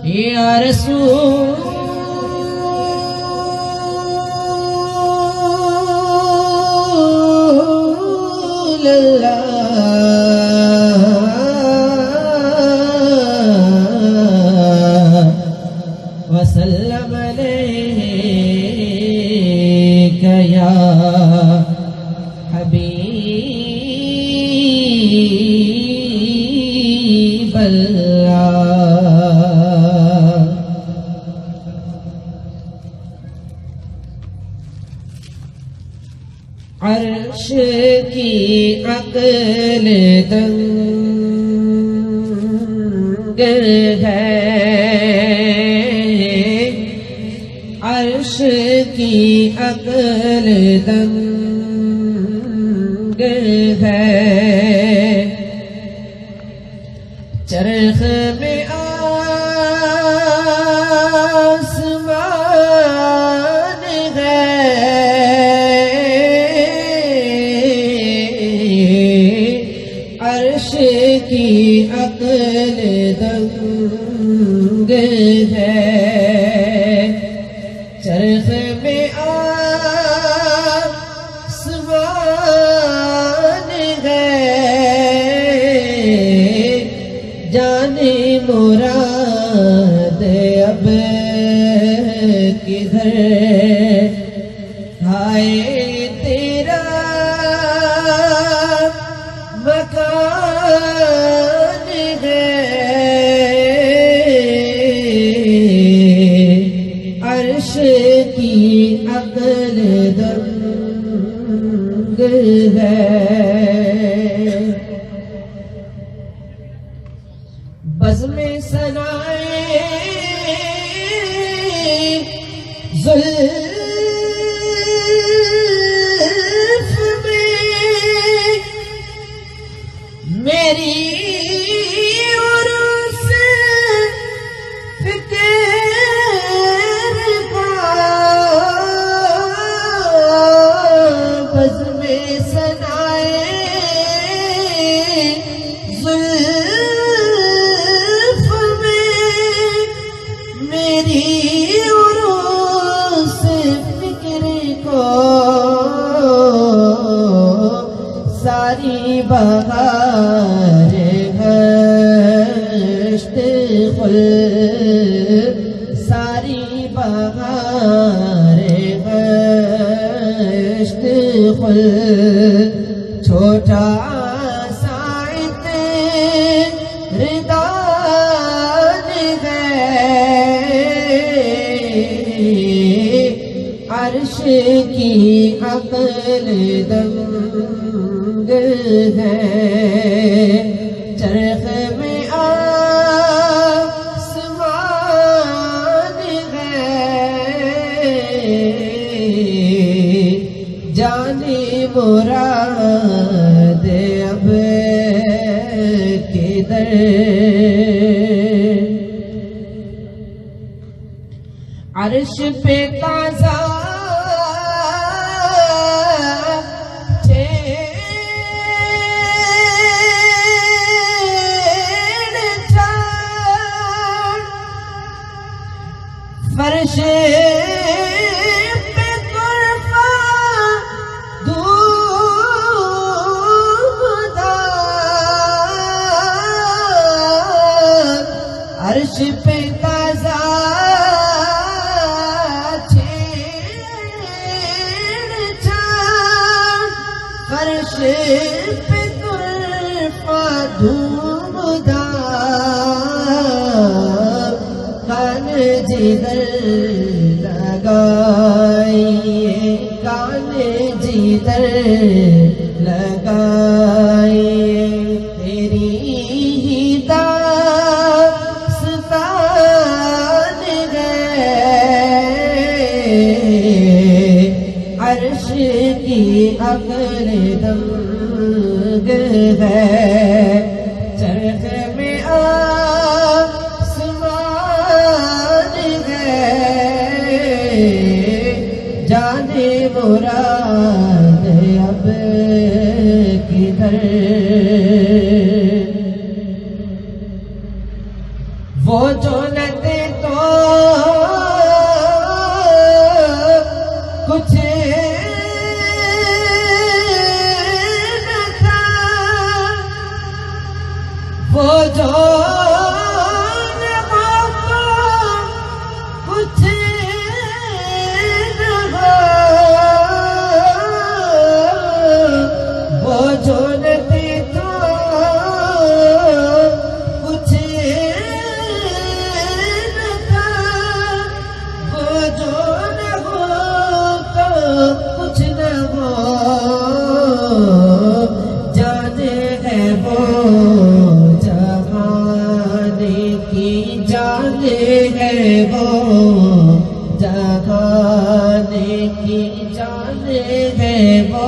या रसूल वसल्लम अलैका या हबीब अल्लाह। अर्श की अक्ल दंग है, अर्श की अक्ल दंग है। चरख में आसमान है, अर्श की अक्ल दंग है। चरख में आसमान है, जाने मुराद अब किधर, हाय तेरा मकान है। अर्श की अक्ल दंग है। बज़्म-ए सनाए ज़ुल्फ़ में मेरी उर्स फ़िक्र का, बज़्म-ए सनाए ज़ुल्फ़ मेरी उर्स फ़िक्र को, सारी बहार हश्त खुल, सारी बहार हश्त खुल। छोटा साइत रिदान है, अर्श की अक्ल दंग है। चरख में आसमान है, जाने मुराद अब किधर। अर्श पे ताज़ा फर्श पे तुरफ़ा दूबदार, अर्श पे ताज़ा छेड़छाड़, फर्श पे तुरफ़ा दूबदार। कान जिधर लगाइए, कान जिधर लगाइए, तेरी ही दास्तान है। अर्श की अक्ल दंग है, चरख में आसमान है, जाने मुराद अब किधर। वो दौलत तो कुछ न था, वो जो कुछ न हो, वो दौलत तो कुछ न था, वो जो न हो तो कुछ न हो, जाने है वो जहाने की, जाने है वो जहाने की, जाने है वो